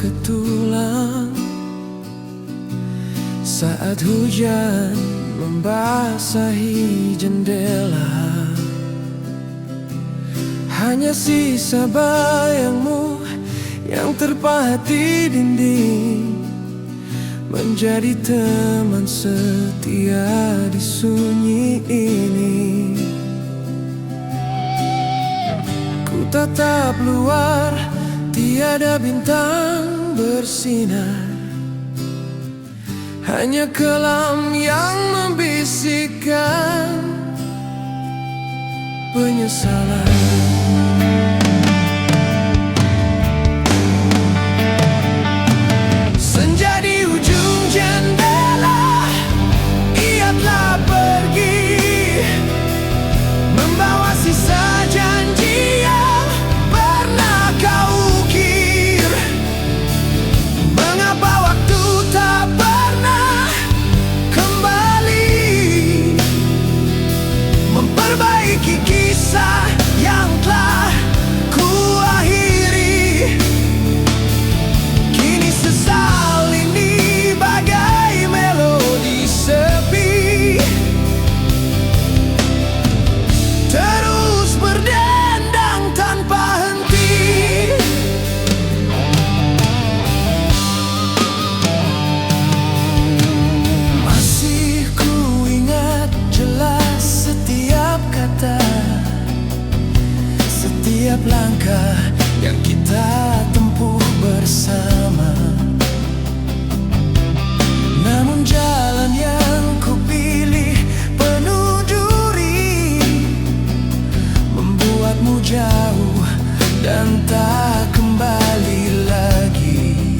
berketulang saat hujan membasahi jendela. Hanya sisa bayangmu yang terpahat di dinding, menjadi teman setia di sunyi ini. Ku tatap luar, tiada bintang bersinar, hanya kelam yang membisikkan penyesalan. Senja di ujung jendela, ia telah pergi, membawa sisa janji yang pernah kau ukir. Mengapa waktu tak pernah kembali memperbaiki kisah yang telah ku akhiri? Kini sesal ini bagai melodi sepi, terus berdendang tanpa henti. Masih ku ingat jelas setiap kata, setiap langkah yang kita tempuh bersama. Namun jalan yang ku pilih penuh duri, membuatmu jauh dan tak kembali lagi.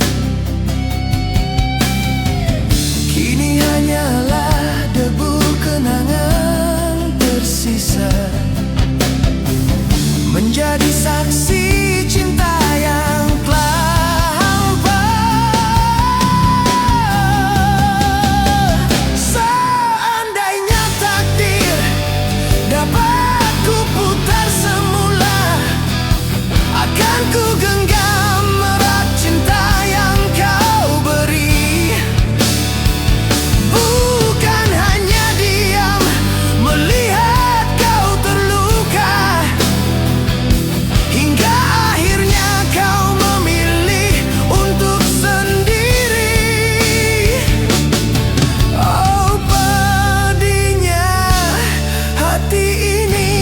Kini hanyalah debu kenangan tersisa, menjadi saksi cinta yang telah hampa. Seandainya takdir dapat ku putar semula, akan ku genggam erat cinta yang kau beri. Bukan hanya diam melihat kau terluka, hingga akhirnya kau memilih untuk sendiri. Oh, pedihnya hati ini.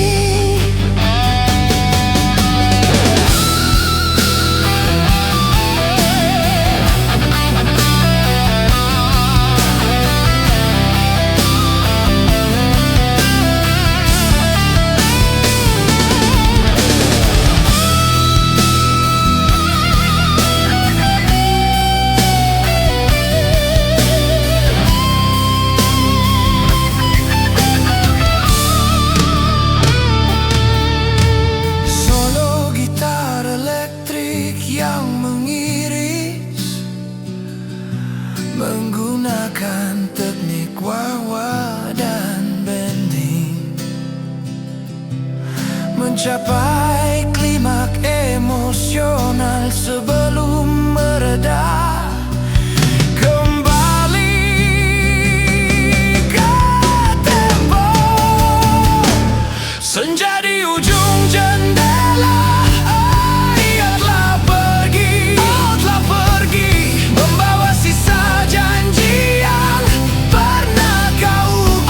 Solo gitar elektrik yang mengiris, menggunakan teknik wah-wah dan bending, mencapai klimak emosional sebelum mereda. Kembali ke tempo, senja di ujung jendela, ia telah pergi, membawa sisa janji yang pernah kau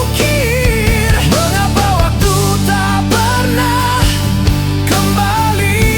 ukir. Mengapa waktu tak pernah kembali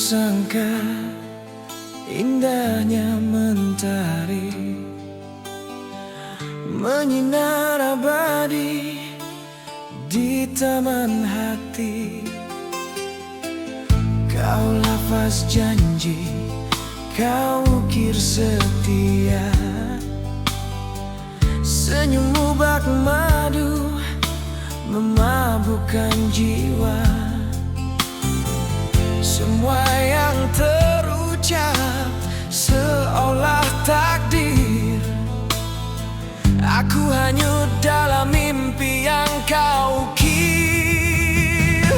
sangka indahnya mentari menyinar abadi di taman hati. Kau lafaz janji, kau ukir setia, senyummu bak madu memabukkan jiwa. Semua yang terucap seolah takdir. Aku hanyut dalam mimpi yang kau ukir.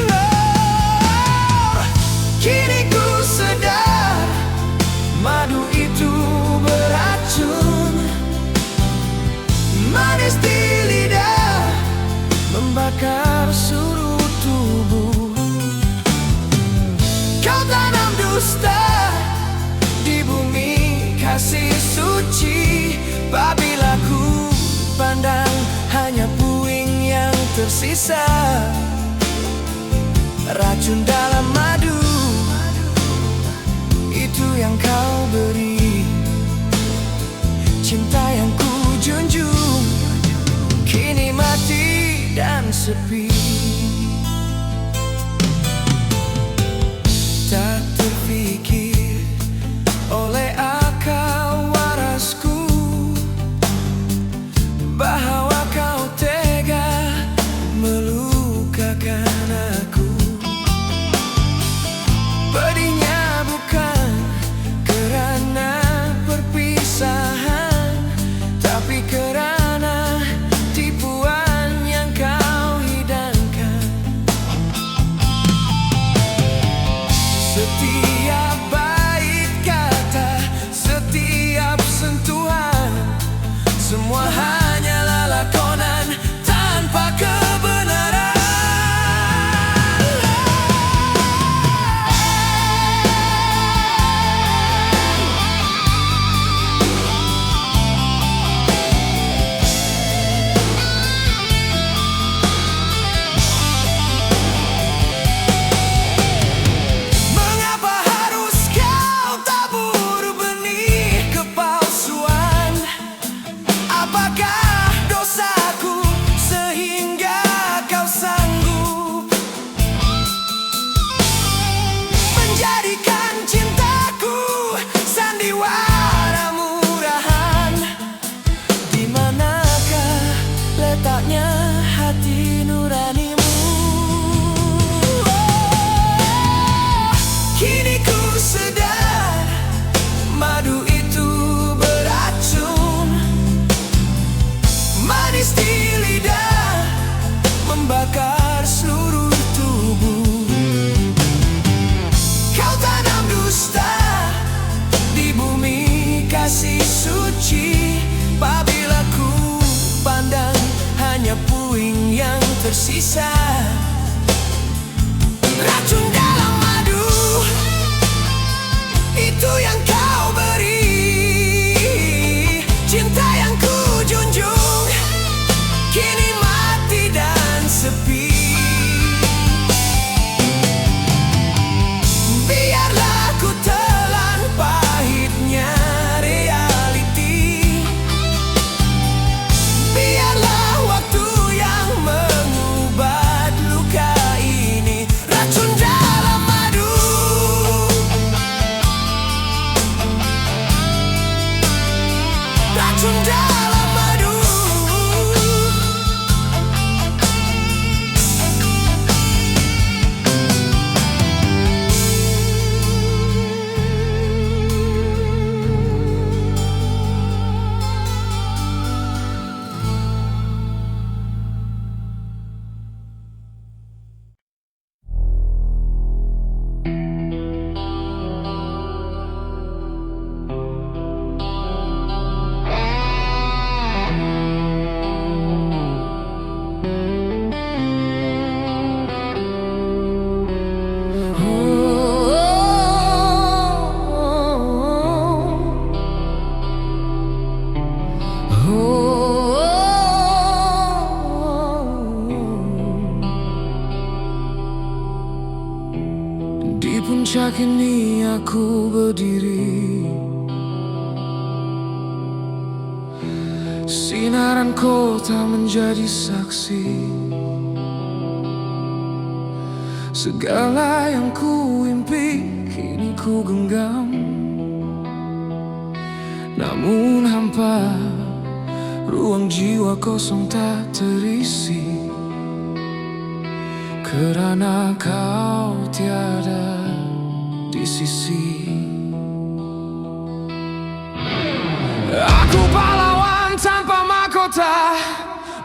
Kini ku sadar madu itu beracun, manis di lidah membakar seluruh tubuh. Kau tanam dusta di bumi kasih suci. Apabila ku pandang hanya puing yang tersisa, racun dalam madu itu yang kau beri. Cinta yang ku junjung kini mati dan sepi. Tak terfikir oleh akal warasku bahwa kau tega melukakan aku. Pedihnya bukan kerana perpisahan, tapi kerana tipuan yang kau hidangkan. Setiap bait kata, setiap sentuhan, semua hanyalah lakonan tanpa kebenaran. Mengapa harus kau tabur benih kepalsuan? Apakah dosaku sehingga kau sanggup menjadikan cintaku sandiwara murahan? Di manakah letaknya hati nuranimu? Kini ku sadar madu itu beracun, manis di lidah membakar seluruh tubuh. Kau tanam dusta di bumi kasih suci. Apabila ku pandang hanya kini aku berdiri, sinaran kota menjadi saksi. Segala yang ku impi kini ku genggam, namun hampa, ruang jiwa kosong tak terisi, karena kau tiada di sisi. Aku pahlawan tanpa mahkota,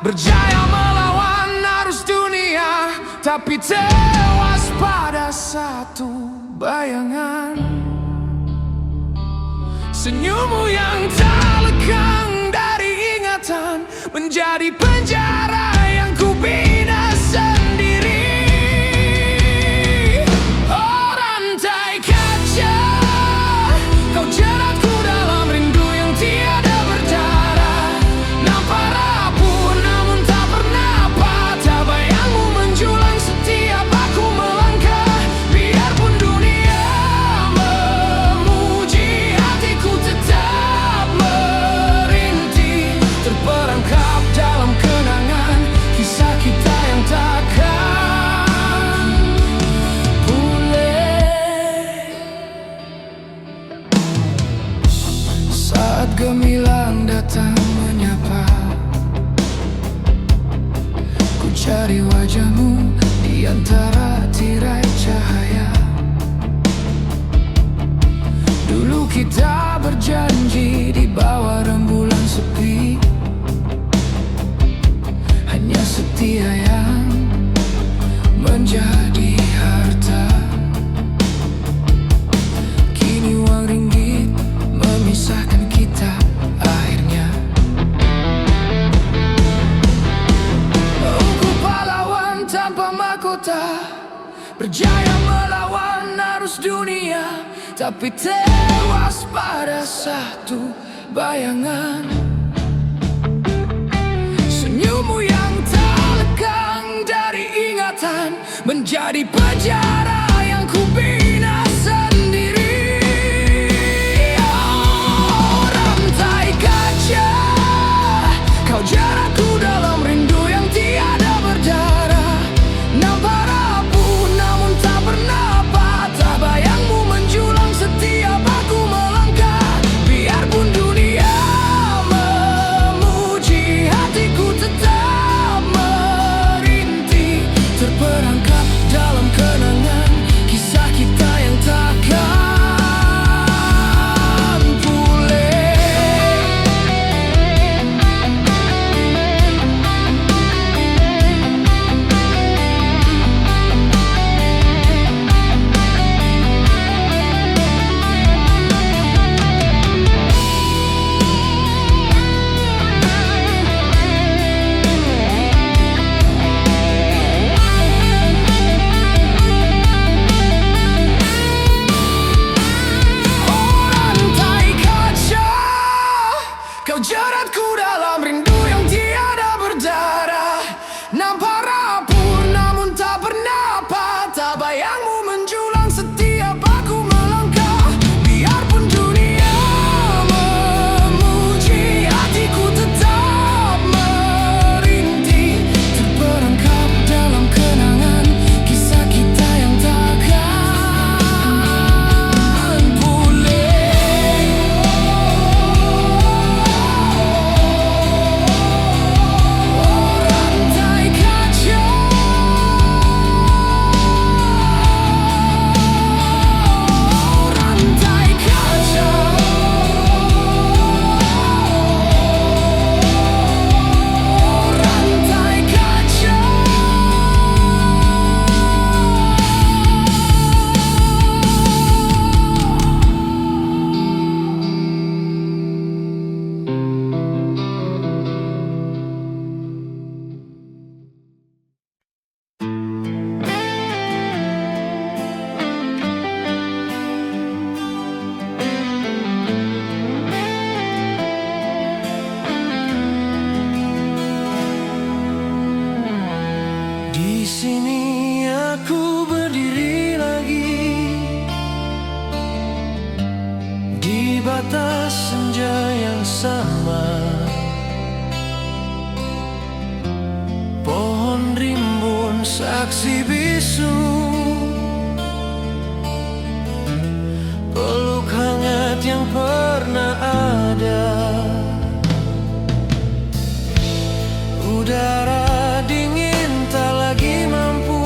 berjaya melawan arus dunia, tapi tewas pada satu bayangan. Senyummu yang tak lekang dari ingatan, menjadi penjara yang ku bina sendiri. Oh rantai kaca, kau jeratku dalam rindu yang tiada berdarah. Nampak rapuh namun tak pernah patah, bayangmu menjulang setiap aku melangkah. Biarpun dunia memuji, hatiku tetap merintih, terperangkap dalam kenangan kisah kita yang takkan pulih. Saat gemilang datang menyapa, ku cari wajahmu di antara tirai cahaya. Dulu kita berjanji di bawah rembulan sepi, hanya setia yang menjadi harta. Kini uang ringgit memisahkan kita akhirnya. Oh ku pahlawan tanpa mahkota, berjaya melawan arus dunia, tapi tewas pada satu bayangan. Senyummu yang tak lekang dari ingatan, menjadi penjara yang ku bina sendiri. Oh rantai kaca, kau jeratku dalam rindu yang tiada berdarah. Nampak rapuh namun tak pernah patah, bayangmu menjulang setiap aku melangkah. Biarpun dunia memuji, hatiku tetap merintih, terperangkap dalam kenangan kisah kita yang takkan pulih. Oh rantai kaca, kau jeratku dalam rindu yang tiada berdarah. Nampak rapuh namun tak pernah patah, bayangmu menjulang setiap aku melangkah. Biarpun dunia memuji, hatiku tetap merintih, terperangkap dalam kenangan kisah kita yang takkan pulih. Oh rantai kaca, rantai kaca, rantai kaca. Di sini aku berdiri lagi, saksi bisu, peluk hangat yang pernah ada, udara dingin tak lagi mampu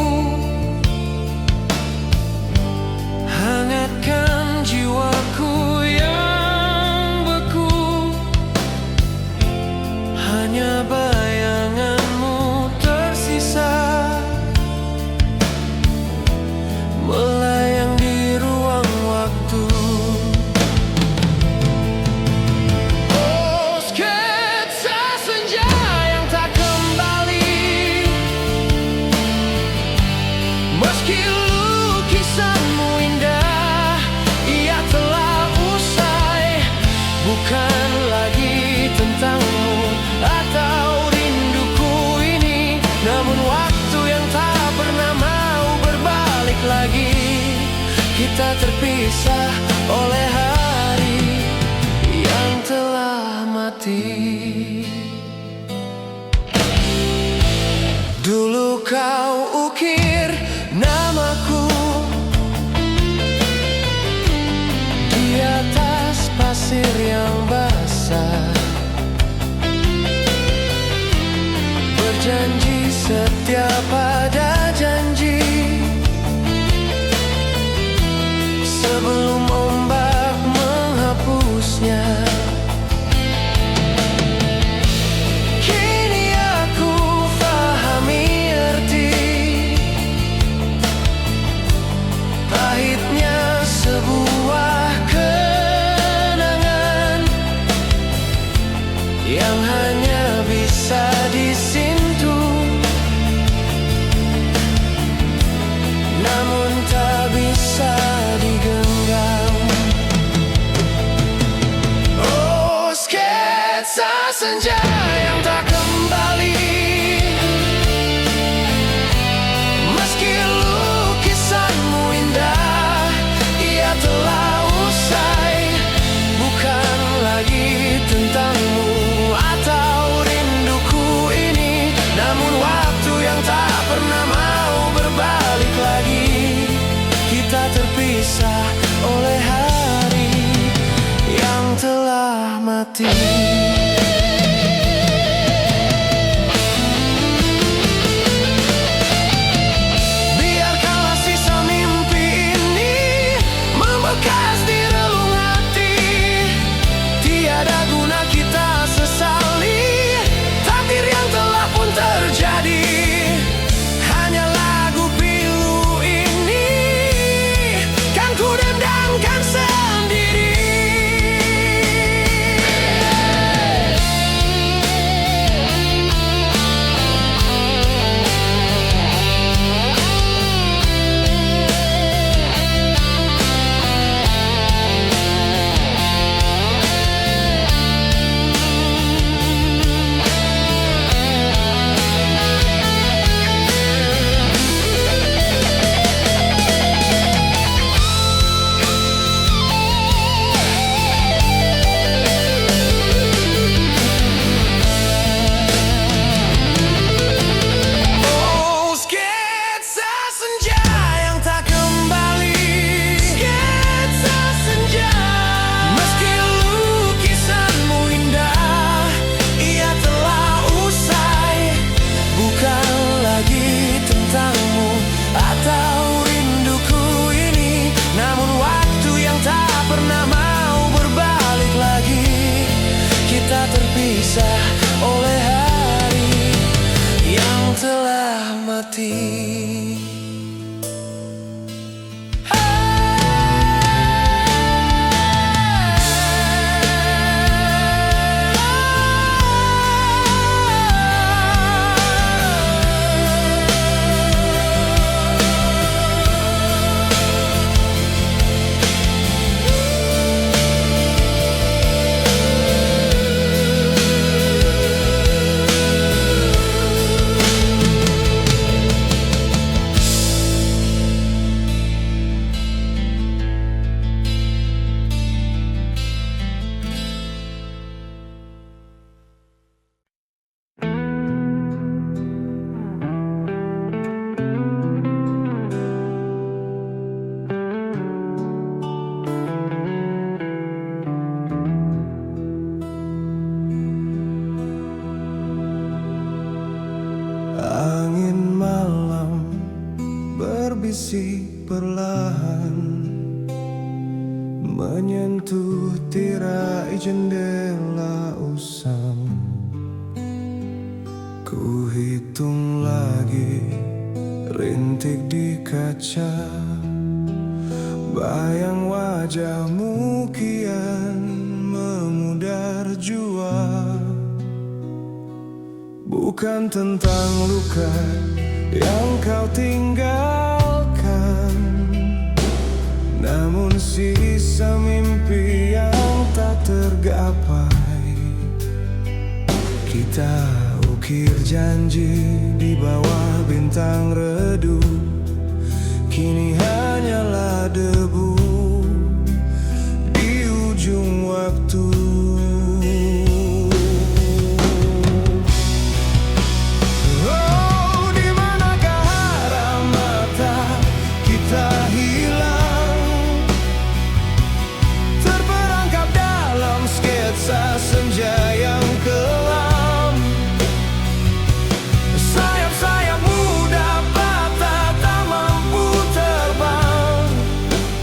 hangatkan jiwaku yang beku. Hanya bayanganmu tersisa melayang di ruang waktu. Oh, sketsa senja yang tak kembali, meski lukisanmu indah, ia telah usai. Bukan lagi tentangmu atau rinduku ini, namun waktu yang tak pernah mau berbalik lagi. Kita terpisah oleh hari yang telah mati. Dulu kau ukir namaku di atas pasir yang basah, berjanji setia pada janji sebelum ombak menghapusnya. Kini aku pahami arti pahitnya sebuah kenangan yang hanya bisa disentuh, namun tak bisa digenggam. Oh, sketsa senja yang tak kembali, meski lukisanmu indah, ia telah usai. Bukan lagi tentangmu atau rinduku ini, namun waktu yang tak pernah mau berbalik lagi. Kita terpisah oleh hari yang telah mati. Biarkanlah sisa mimpi ini membekas di relung hati. Tiada guna kita sesali takdir yang telah pun terjadi. Hanya lagu pilu ini kan ku dendangkan sendiri. mengisi perlahan, menyentuh tirai jendela usang. Ku hitung lagi rintik di kaca, bayang wajahmu kian memudar jua. Bukan tentang luka yang kau tinggalkan, namun sisa mimpi yang tak tergapai. Kita ukir janji di bawah bintang redup, kini hanyalah debu di ujung waktu. Oh, di manakah arah mata kita hilang, terperangkap dalam sketsa senja yang kelam. Sayap-sayap muda patah tak mampu terbang,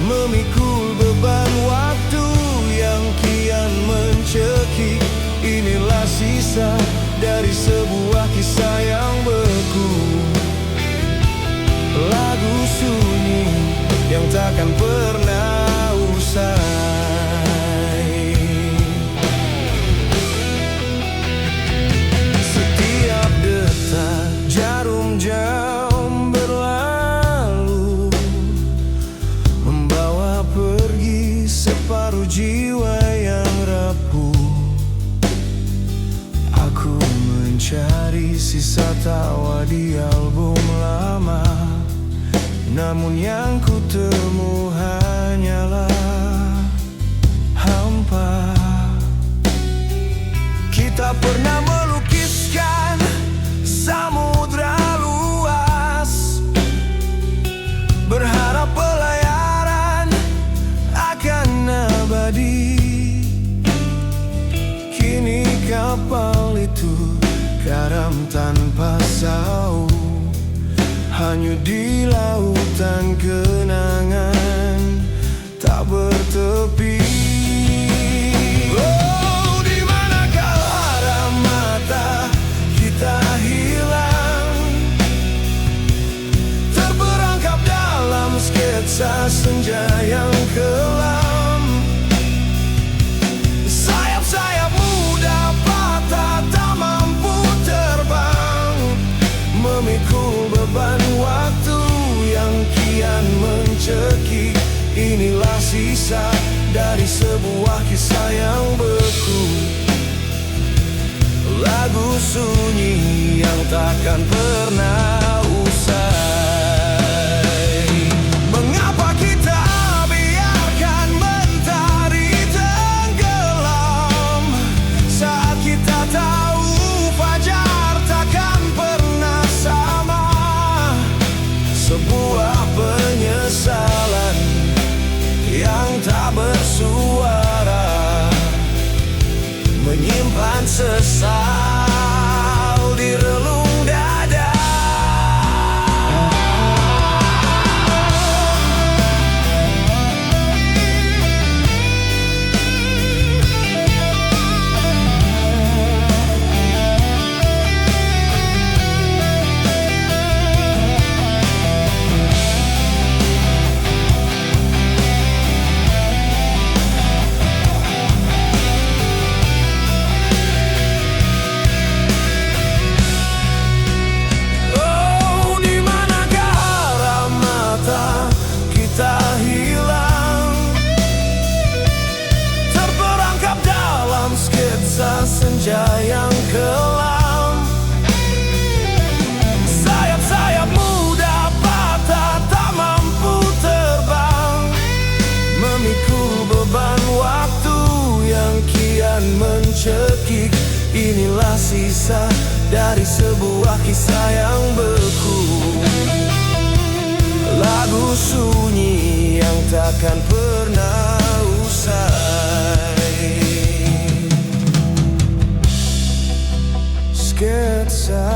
memikul beban waktu yang kian mencekik. Inilah sisa dari sebuah kisah yang beku, lagu sunyi yang takkan pernah usai. Setiap detak jarum jam berlalu, membawa pergi separuh jiwa yang rapuh. Aku mencari sisa tawa di album lama, namun yang ku temu hanyalah hampa. Kita pernah melukiskan samudra luas, berharap pelayaran akan abadi. Kini kapal itu karam tanpa sau, hanyut di lautan kenangan tak bertepi. Oh, di manakah arah mata kita hilang, terperangkap dalam sketsa senja yang kelam. Sayap-sayap muda patah tak mampu terbang, memikul beban waktu yang kian mencekik. Inilah sisa dari sebuah kisah yang beku, lagu sunyi yang takkan pernah usai. Mengapa kita biarkan mentari tenggelam, saat kita tahu fajar takkan pernah sama? Sebuah penyesalan yang tak bersuara, menyimpan sesal di relung dada. Senja yang kelam, sayap-sayap muda patah tak mampu terbang, memikul beban waktu yang kian mencekik. Inilah sisa dari sebuah kisah yang beku, lagu sunyi yang takkan pernah usai. Sketsa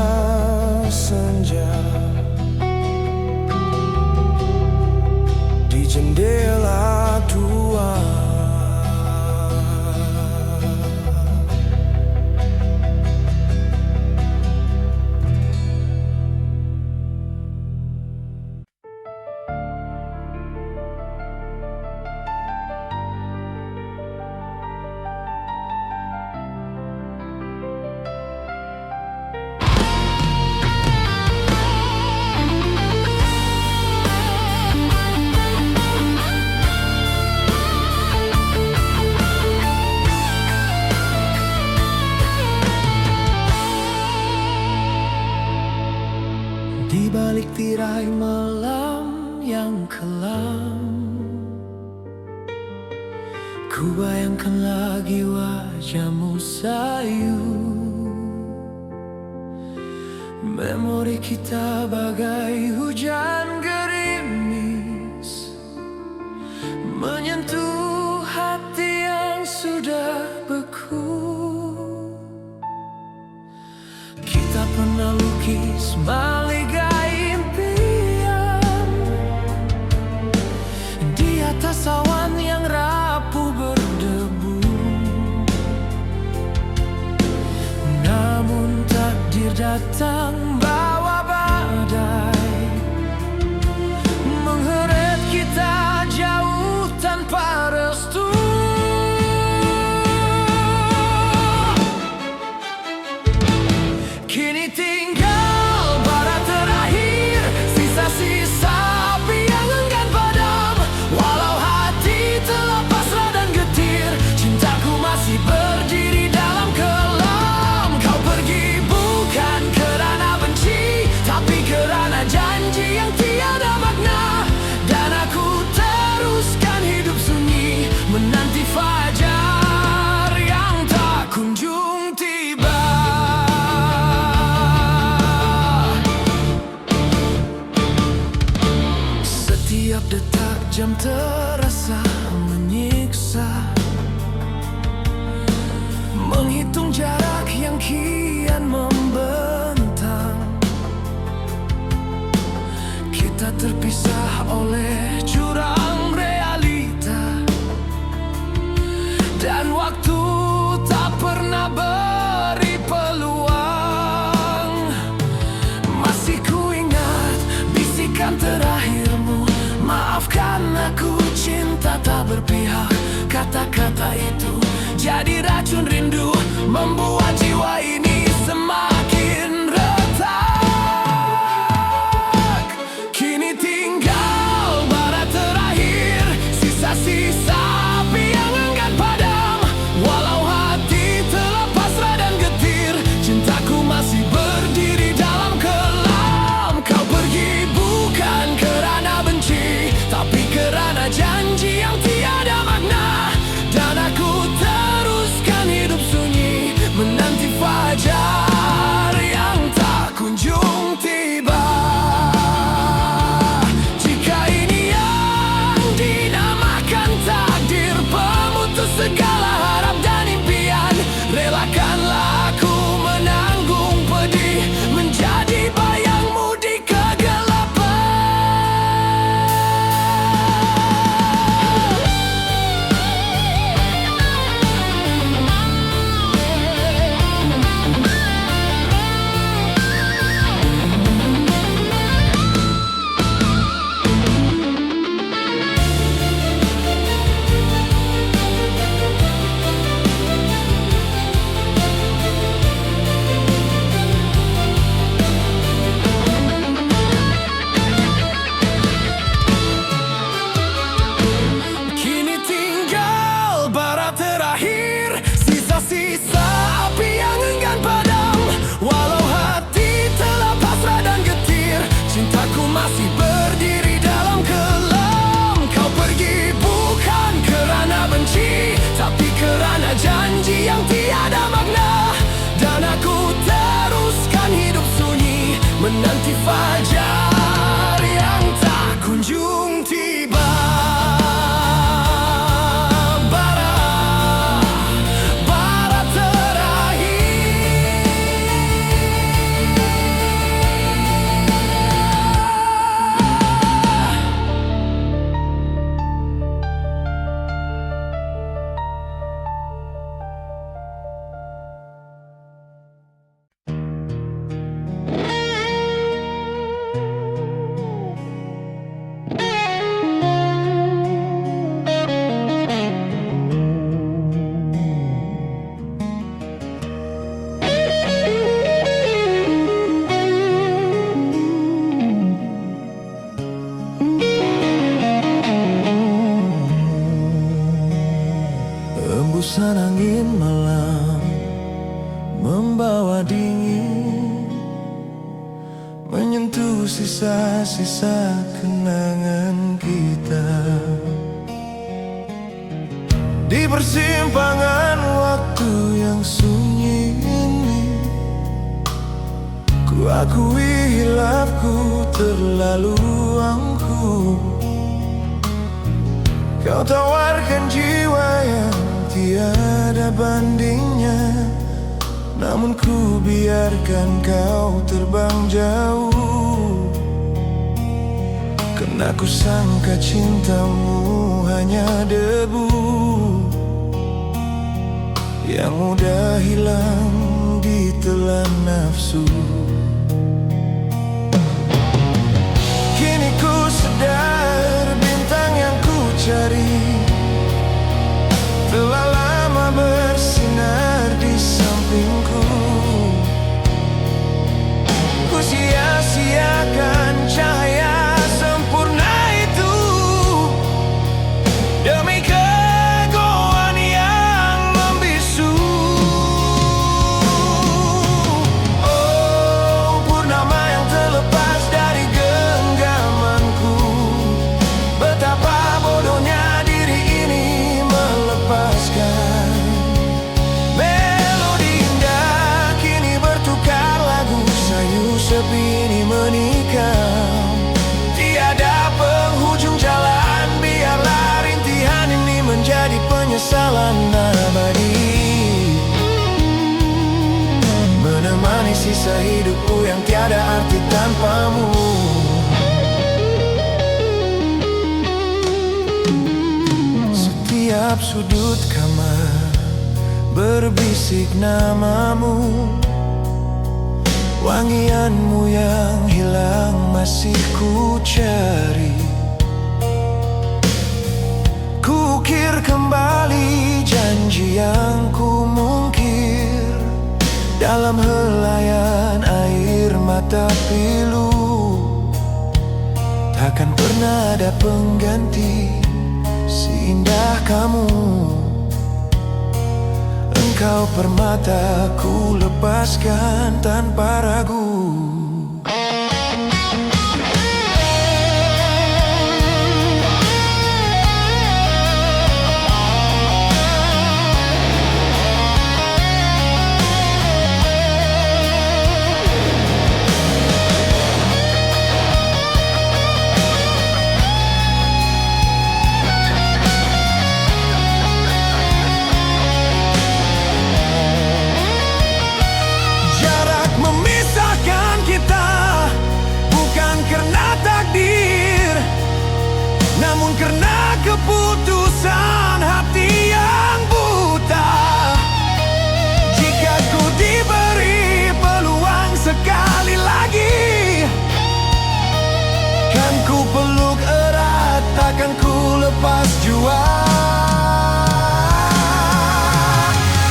senja jendela tua. Di balik tirai malam yang kelam, ku bayangkan lagi wajahmu sayu. Memori kita bagai hujan gerimis, menyentuh hati yang sudah beku. Kita pernah lukis maligai impian di atas awan yang rapuh berdebu. Namun takdir datang bawa badai, mengheret kita jauh tanpa restu. Kini tinggal bara terakhir, sisa-sisa api yang enggan padam. Walau hati telah pasrah dan getir, cintaku masih berdiri dalam kelam. Kau pergi bukan kerana benci, tapi kerana janji yang tiada makna. Dan aku teruskan hidup sunyi, menanti fajar yang tak kunjung tiba. Setiap detak jam terasa menyiksa, menghitung jarak yang kian membentang. Kita terpisah oleh jurang realita, dan waktu tak pernah beri peluang. Masih ku ingat bisikan terakhirmu, maafkan aku, cinta tak berpihak. Kata-kata itu jadi racun rindu, membuat jiwa ini semakin retak. Kini tinggal bara terakhir, sisa-sisa api yang enggan padam. Walau hati telah pasrah dan getir, cintaku masih berdiri dalam kelam. Kau pergi bukan kerana benci, tapi kerana janji yang tiada makna. Dan aku teruskan hidup sunyi, menanti sisa-sisa kenangan kita. Di persimpangan waktu yang sunyi ini, ku akui hilafku terlalu angkuh. Kau tawarkan jiwa yang tiada bandingnya, namun ku biarkan kau terbang jauh. Karena ku sangka cintamu hanya debu yang mudah hilang ditelan nafsu. Kini ku sadar bintang yang ku cari telah lama bersinar di sampingku. Ku sia-siakan cahaya sempurna itu demi kegoan yang membisu. Oh, purnama yang terlepas dari genggamanku, betapa bodohnya diri ini melepaskan melodi indah. Kini bertukar lagu, sayu sepi ini menikam. Tiada penghujung jalan, biarlah rintihan ini menjadi penyesalan abadi, menemani sisa hidupku yang tiada arti tanpamu. Setiap sudut kamar berbisik namamu, wangianmu yang hilang masih ku cari. Kukir kembali janji yang ku mungkir dalam helaian air mata pilu. Takkan pernah ada pengganti seindah kamu. Engkau permata ku lepaskan tanpa ragu. Namun karena keputusan hati yang buta, jika ku diberi peluang sekali lagi, kan ku peluk erat, takkan ku lepas jua.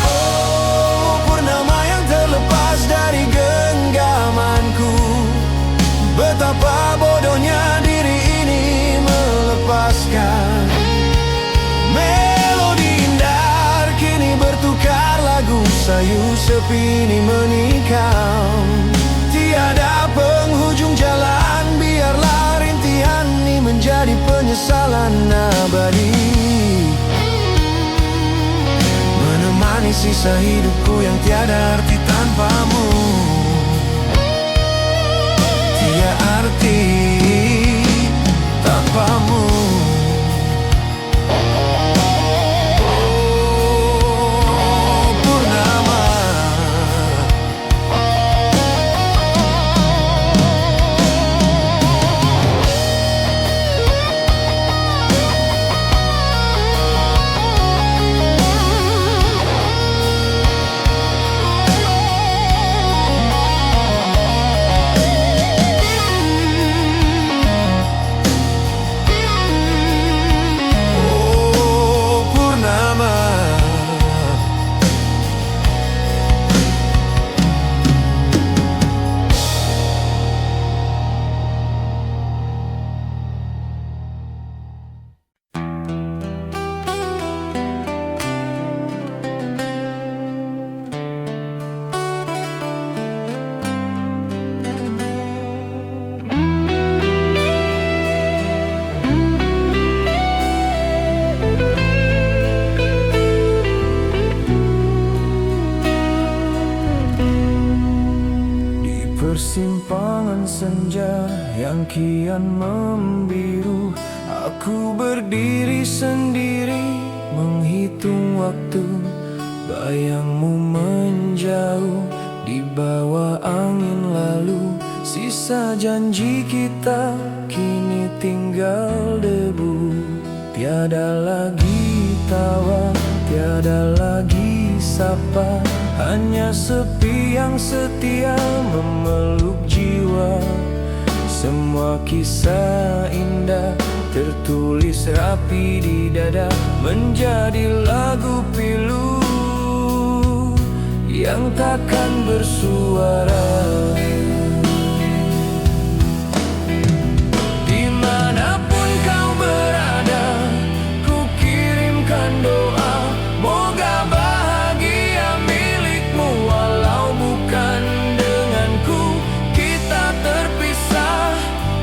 Oh, purnama yang terlepas dari genggamanku, betapa bodohnya diri ini melepaskan melodi indah. Kini bertukar lagu, sayu sepi ini menikam. Tiada penghujung jalan, biarlah rintihan ini menjadi penyesalan abadi, menemani sisa hidupku yang tiada arti tanpamu. Tiada arti tanpamu. Oh, purnama. persimpangan senja yang kian membiru, aku berdiri sendiri menghitung waktu. Bayangmu menjauh di bawah angin lalu, sisa janji kita kini tinggal debu. Tiada lagi tawa, tiada lagi sapa, hanya sepi yang setia memeluk jiwa. Semua kisah indah tertulis rapi di dada, menjadi lagu pilu yang takkan bersuara. Dimanapun kau berada, ku kirimkan doa, moga bahagia milikmu. Walau bukan denganku, kita terpisah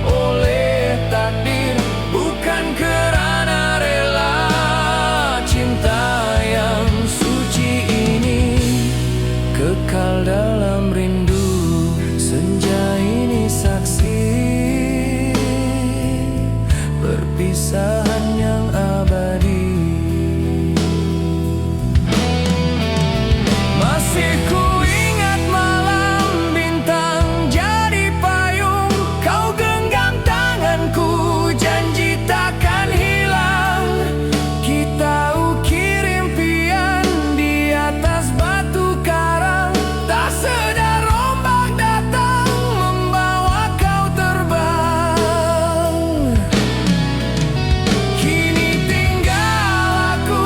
oleh takdir, bukan kerana rela. Cinta yang suci ini kekal dalam rindu, senja ini saksi perpisahan yang abadi. Masih ku ingat malam bintang jadi payung, kau genggam tanganku, janji takkan hilang. Kita ukir impian di atas batu karang, tak sedar ombak datang membawa kau terbang. Kini tinggal aku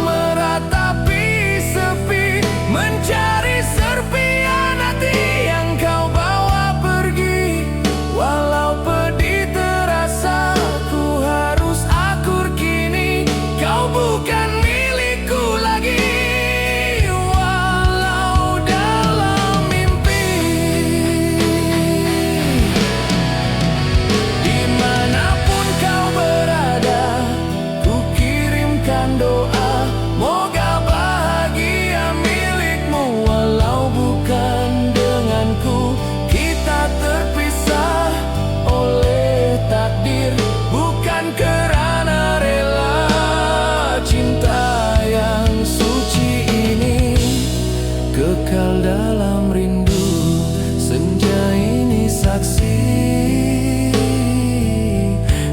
meratapi sepi, mencari serpihan hati yang kau bawa pergi. Walau pedih terasa, ku harus akur kini, kau bukan milikku lagi. Walau dalam mimpi, dimanapun kau berada, ku kirimkan doa, moga bahagia milikmu. Walau bukan denganku, kita terpisah oleh takdir, bukan kerana rela. Cinta yang suci ini kekal dalam rindu, senja ini saksi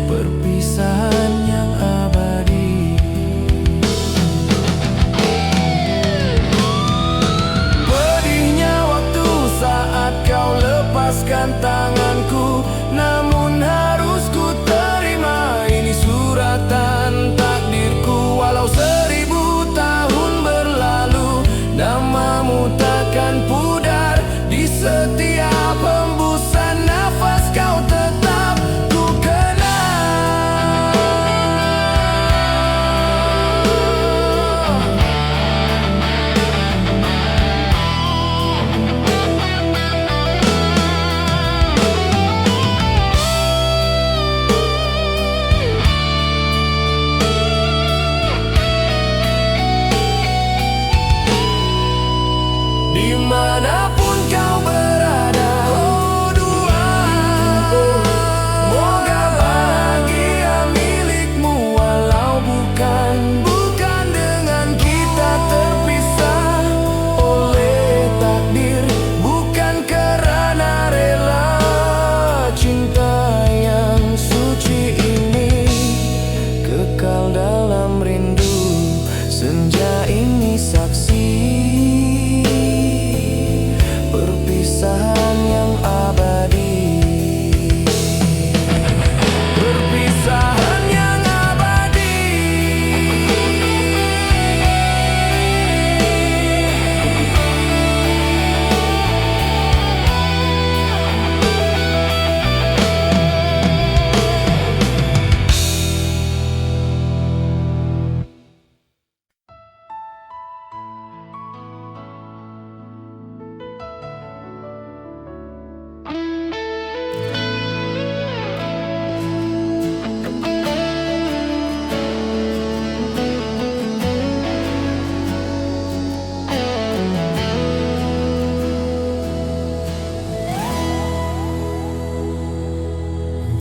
perpisahan yang abadi. Pedihnya waktu saat kau lepaskan tanganku, namun harus ku terima, ini suratan takdirku. Walau 1000 tahun berlalu, namamu takkan pudar di setiap hembusan nafas, kau tetap ku kenal.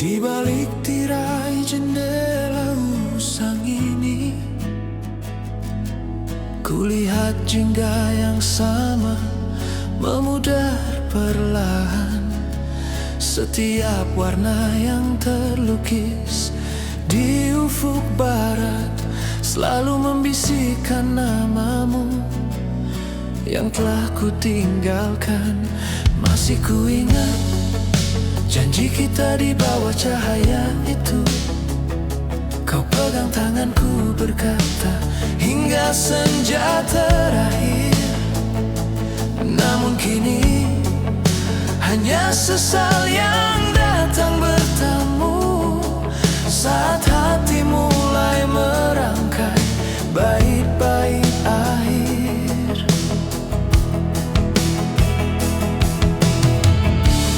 Di balik tirai jendela usang ini, kulihat jingga yang sama memudar perlahan. Setiap warna yang terlukis di ufuk barat selalu membisikkan namamu yang telah kutinggalkan. Masih kuingat janji kita di bawah cahaya itu. Kau pegang tanganku berkata hingga senja terakhir. Namun kini hanya sesal yang datang bertamu saat hati mulai merangkai bait-bait akhir.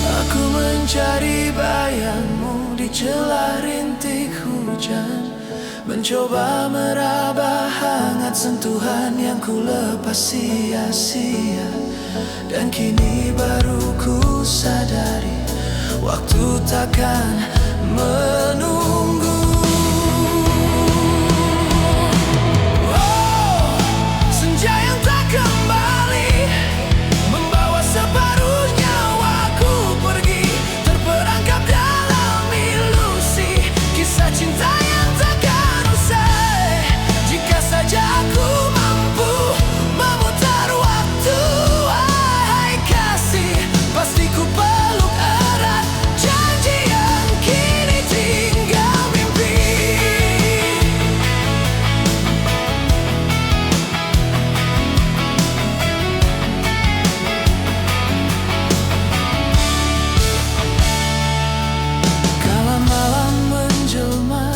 Aku mencari bayangmu di celah rintik hujan, mencoba meraba hangat sentuhan yang ku lepas sia-sia. Dan kini baru ku sadari waktu takkan menunggu. Oh, senja yang tak kembali membawa separuh nyawaku pergi, terperangkap dalam ilusi kisah cinta yang takkan usai. Jika saja aku mampu memutar waktu, wahai kasih, pasti ku peluk erat janji yang kini tinggal mimpi. Kala malam menjelma,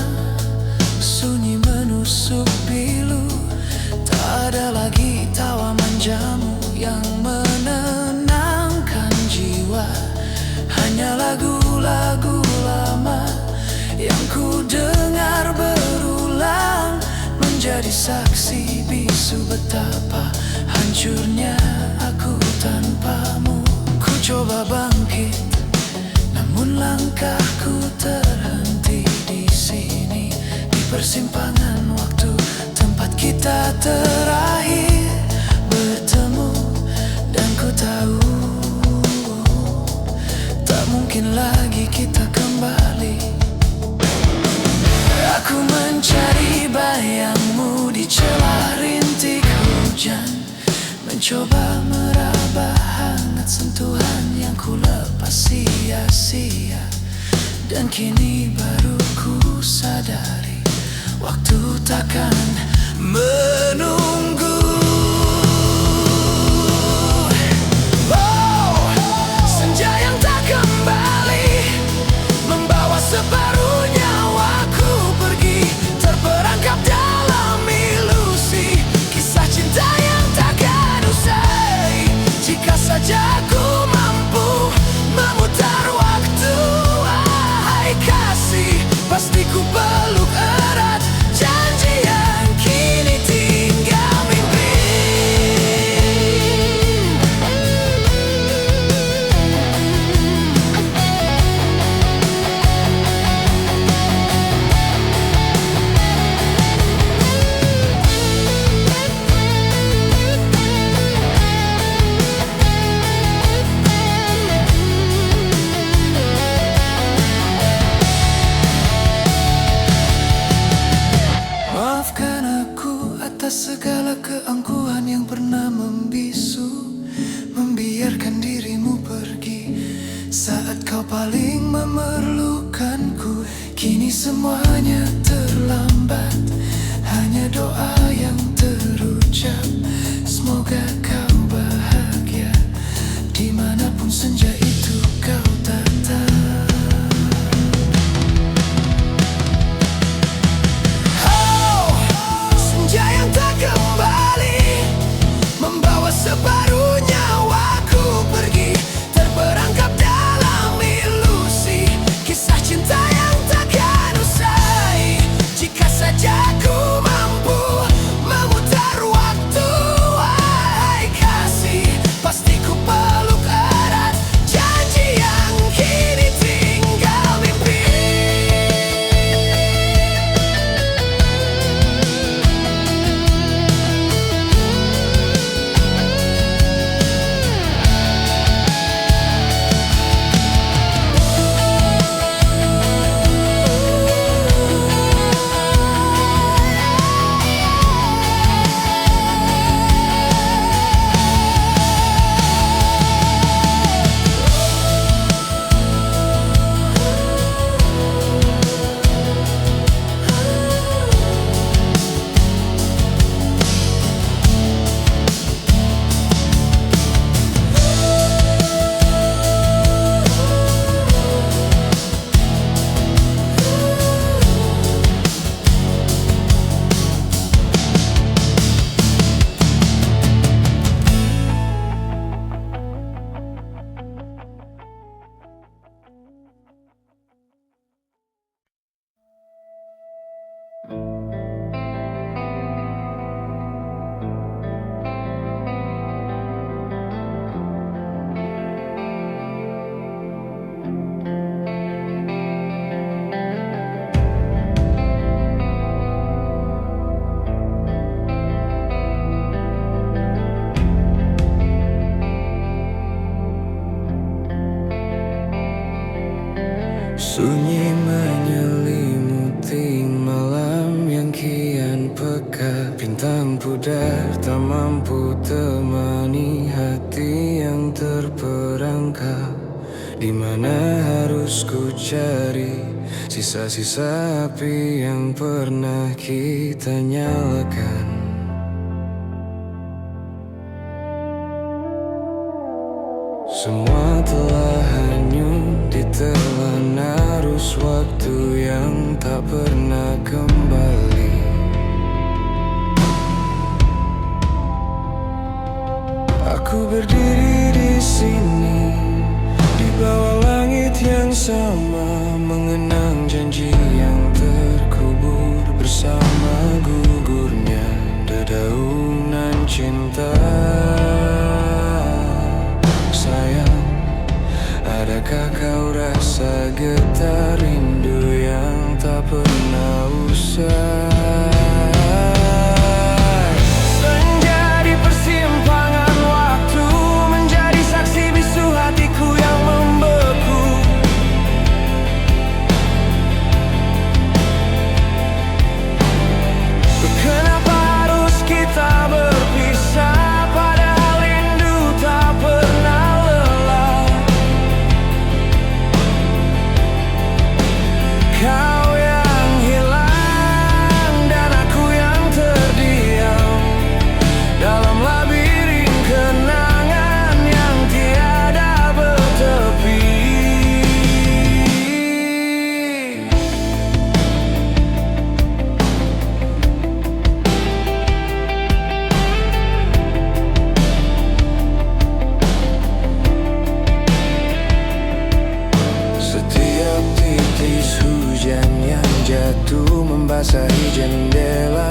sunyi menusuk pilu, tak ada lagi tawa manjamu yang menenangkan jiwa. Hanya lagu-lagu lama yang ku dengar berulang menjadi saksi bisu betapa hancurnya aku tanpamu. Ku coba bangkit, namun langkahku terhenti di sini, di persimpangan waktu, tempat kita terakhir bertemu. Dan ku tahu tak mungkin lagi kita kembali. Aku mencari bayangmu di celah rintik hujan, mencoba meraba hangat sentuhan yang ku lepas sia-sia. Dan kini baru ku sadari waktu takkan menunggu. Oh, senja yang tak kembali membawa separuh nyawaku pergi, terperangkap dalam ilusi kisah cinta yang takkan usai. Jika saja aku mampu memutar waktu, wahai kasih, pasti ku peluk erat janji yang kini tinggal mimpi. Maafkan aku atas segala keangkuhan yang pernah membisu, membiarkan dirimu pergi saat kau paling memerlukanku. Kini semuanya terlambat, hanya doa yang terucap. Semoga kau bahagia dimanapun senja itu kau tatap. Yang tak kembali membawa separuh nyawaku pergi, terperangkap dalam ilusi kisah cinta yang takkan usai. Jika saja ku mampu memutar waktu, wahai Sunyi menyelimuti malam yang kian pekat. Bintang pudar tak mampu temani hati yang terperangkap. Di mana harus ku cari sisa-sisa api yang pernah kita nyalakan. Semua telah hanyut ditelan arus waktu yang tak pernah kembali. Aku berdiri di sini di bawah langit yang sama, mengenang janji yang terkubur bersama gugurnya dedaunan cinta. Sayang, adakah kau rasa getar rindu yang tak pernah usai? Senja di persimpangan waktu menjadi saksi bisu hatiku yang membeku. Kenapa harus kita berpisah? Kau yang hilang dan aku yang terdiam dalam labirin kenangan yang tiada bertepi. Setiap titis hujan yang jatuh membasahi jendela,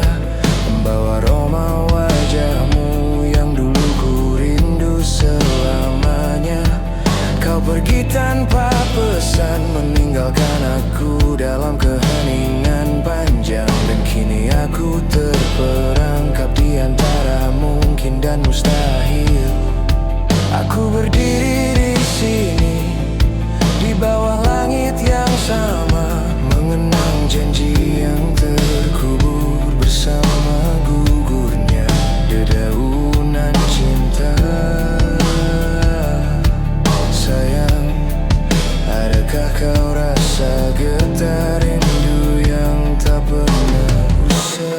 membawa aroma wajahmu yang dulu ku rindu selamanya. Kau pergi tanpa pesan, meninggalkan aku dalam keheningan panjang. Dan kini aku terperangkap di antara mungkin dan mustahil. Aku berdiri di sini di bawah langit yang sama, mengenang janji yang terkubur bersama gugurnya dedaunan cinta. Sayang, adakah kau rasa getar rindu yang tak pernah usai?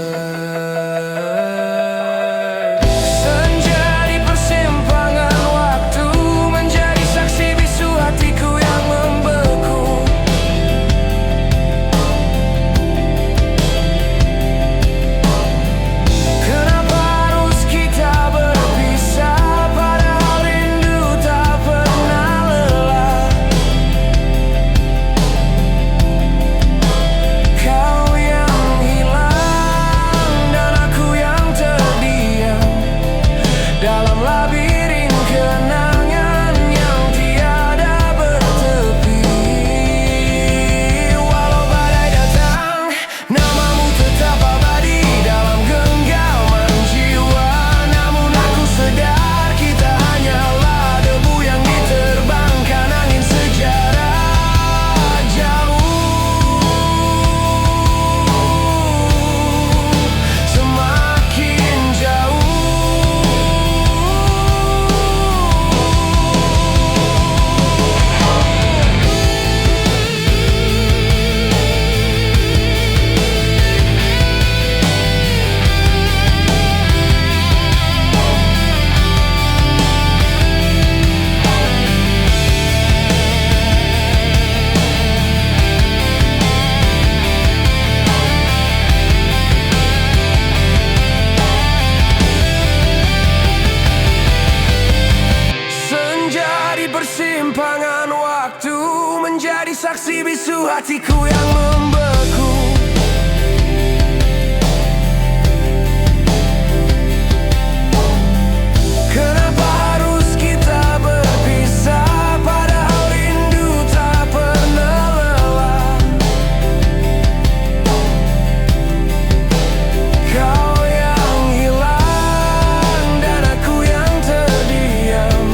Persimpangan waktu menjadi saksi bisu hatiku yang membeku. Kenapa harus kita berpisah, padahal rindu tak pernah lelah. Kau yang hilang dan aku yang terdiam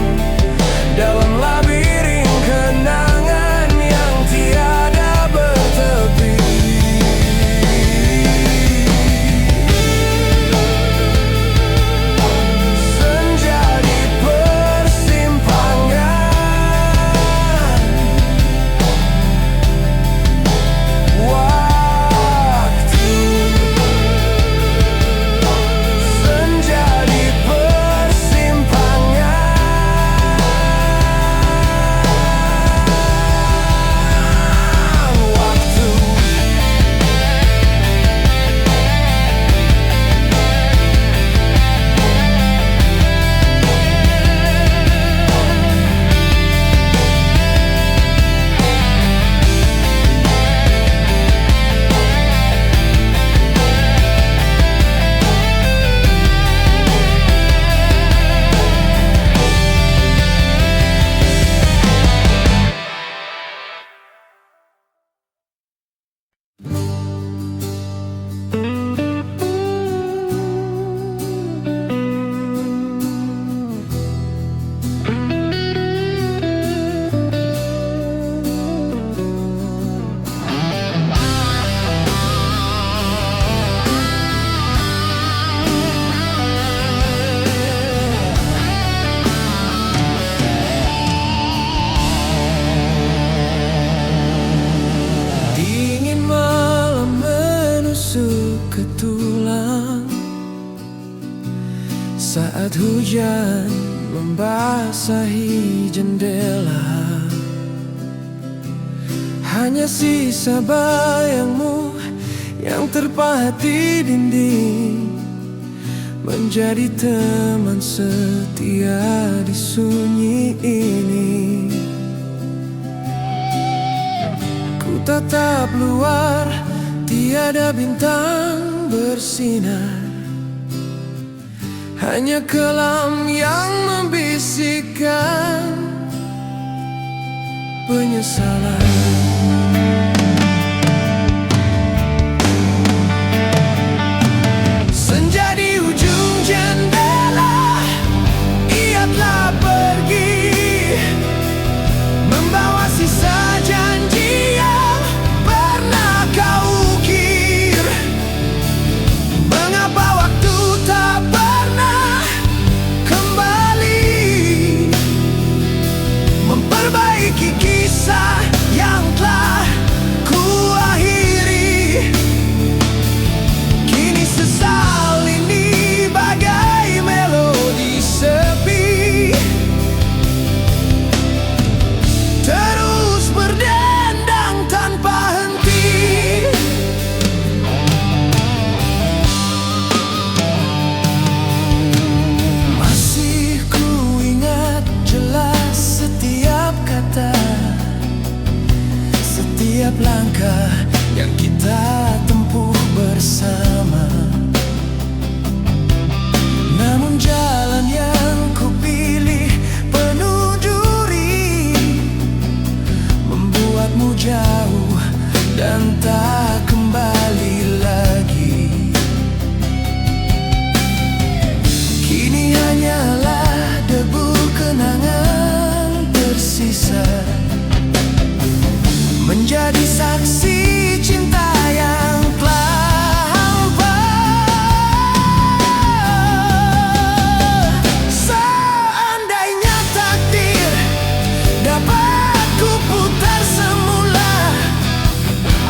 dalam labirin kenangan yang tiada hujan membasahi jendela, hanya sisa bayangmu yang terpahat di dinding, menjadi teman setia di sunyi ini. Ku tatap luar, tiada bintang bersinar, hanya kelam yang membisikkan penyesalan. Senja di ujung jendela, ia telah pergi, membawa sisa janji yang pernah kau ukir. Mengapa waktu tak pernah kembali memperbaiki kisah yang telah ku akhiri? Kini sesal ini bagai melodi sepi, terus berdendang tanpa henti. Masih ku ingat jelas setiap kata, setiap langkah yang kita tempuh bersama. Namun jalan yang ku pilih penuh duri, membuatmu jauh dan tak kembali lagi. Kini hanyalah debu kenangan tersisa, menjadi saksi cinta yang telah hampa. Seandainya takdir dapat ku putar semula,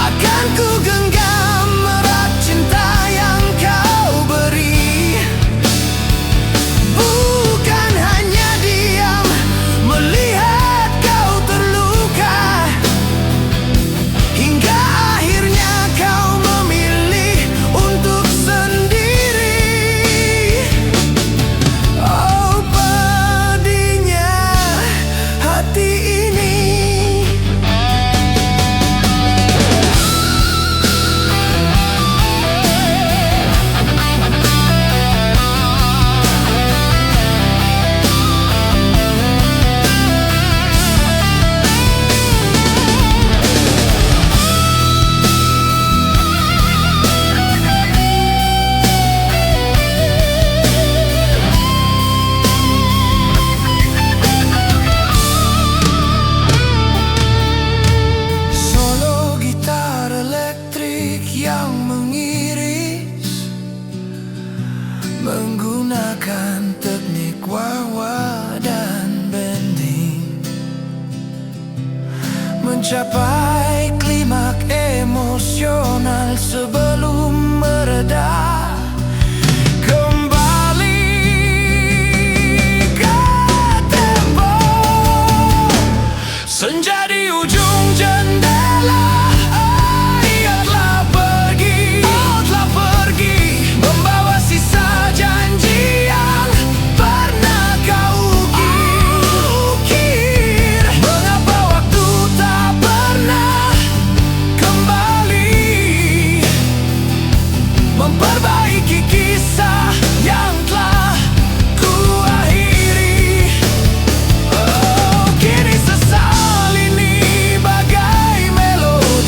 akan ku genggam erat cinta yang kau beri. Bukan hanya diam melihat kau terluka, hingga akhirnya kau memilih untuk sendiri. Oh, pedihnya hati ini. Solo gitar elektrik yang mengiris, menggunakan teknik wah-wah dan bending, mencapai klimak emosional sebelum mereda. Kembali ke tempo, senja di ujung jendela, ia telah pergi, membawa sisa janji yang pernah kau ukir. Mengapa waktu tak pernah kembali memperbaiki kisah yang telah ku akhiri? Oh, kini sesal ini bagai melodi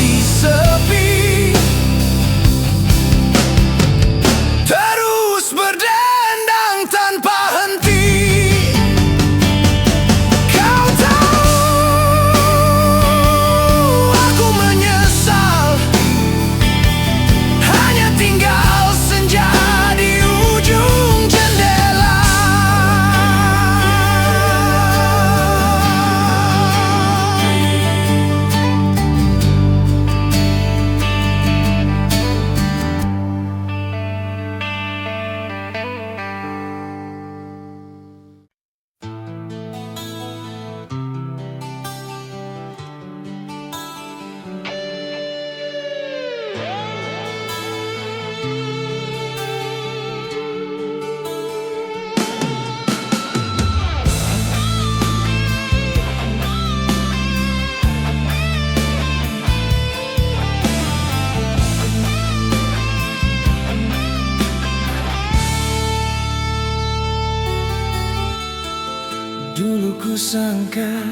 manakah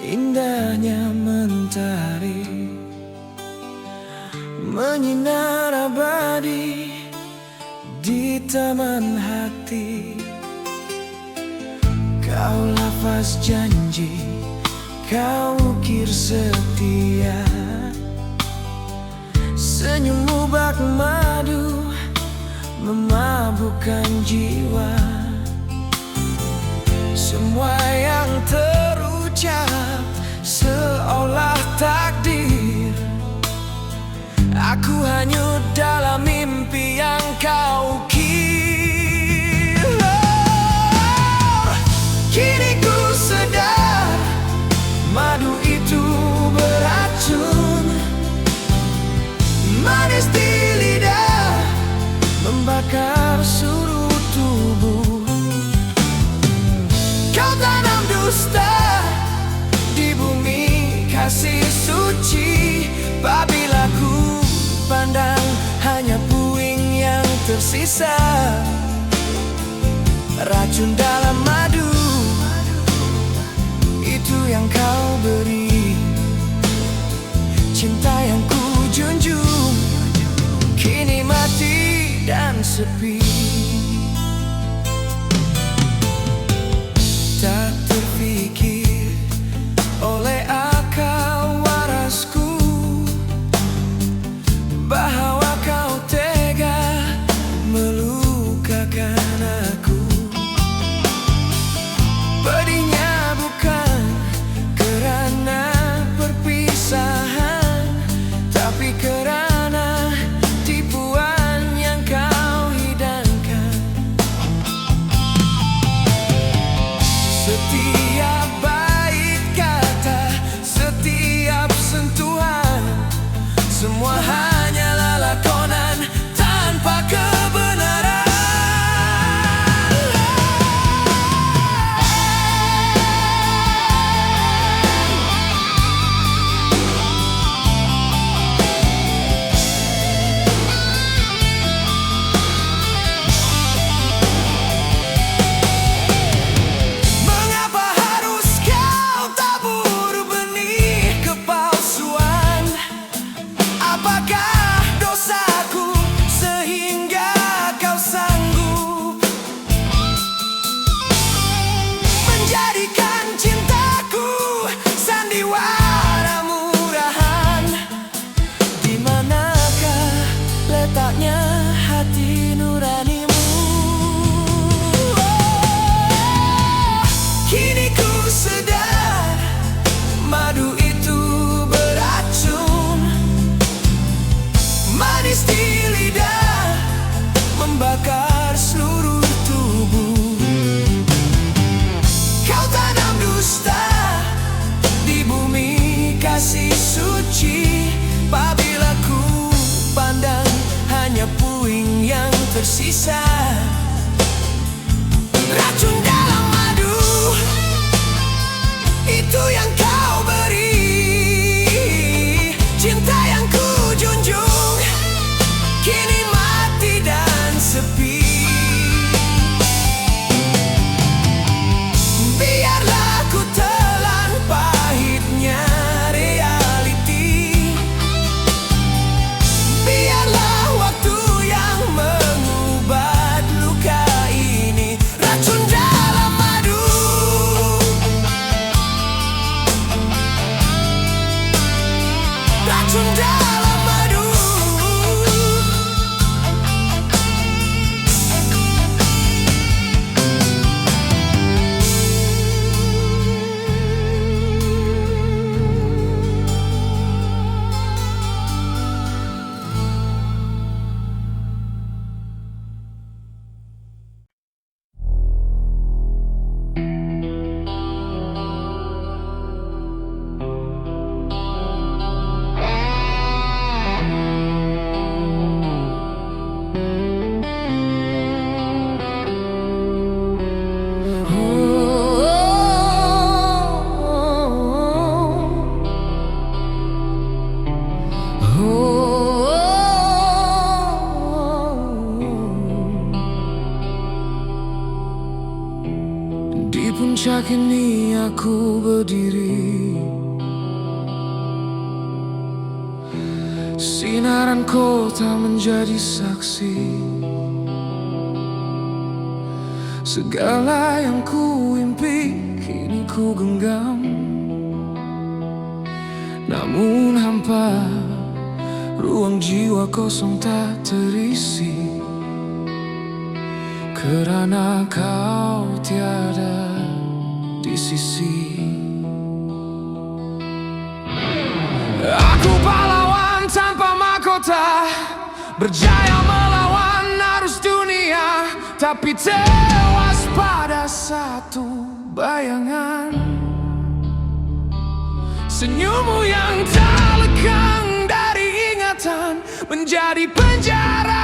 indahnya mentari menyinar abadi di taman hati. Kau lafaz janji, kau ukir setia, senyummu bak madu memabukkan jiwa. Semua yang terucap seolah takdir. Aku hanyut dalam mimpi yang kau ukir. Kini ku sadar madu itu beracun, manis di lidah membakar seluruh tubuh. Kau tanam dusta di bumi kasih suci. Apabila ku pandang hanya puing yang tersisa, racun dalam madu itu yang kau beri. Cinta yang ku junjung kini mati dan sepi. Tak terfikir oleh akal warasku bahwa kau tega melukakan aku. Pedihnya bukan kerana perpisahan, tapi kerana tipuan yang kau hidangkan. Setiap bait kata, setiap sentuhan, semua hanyalah lakonan tanpa kebenaran. Mengapa harus kau tabur benih kepalsuan? Apakah dosaku sehingga kau sanggup menjadikan cintaku sandiwara murahan? Di manakah letaknya hati nuranimu? Kini ku sadar madu itu beracun, manis di lidah membakar seluruh tubuh. Kau tanam dusta di bumi kasih suci. Apabila ku pandang hanya puing yang tersisa, racun dalam madu itu yang kau beri. Cinta yang ku junjung kini mati dan sepi. Biarlah ku telan pahitnya reality. Biarlah waktu yang mengubat luka ini. Racun dalam aku berdiri, sinaran kota menjadi saksi. Segala yang ku impi kini ku genggam, namun hampa, ruang jiwa kosong tak terisi, karena kau tiada di sisi. Aku pahlawan tanpa mahkota, berjaya melawan arus dunia, tapi tewas pada satu bayangan. Senyummu yang tak lekang dari ingatan menjadi penjara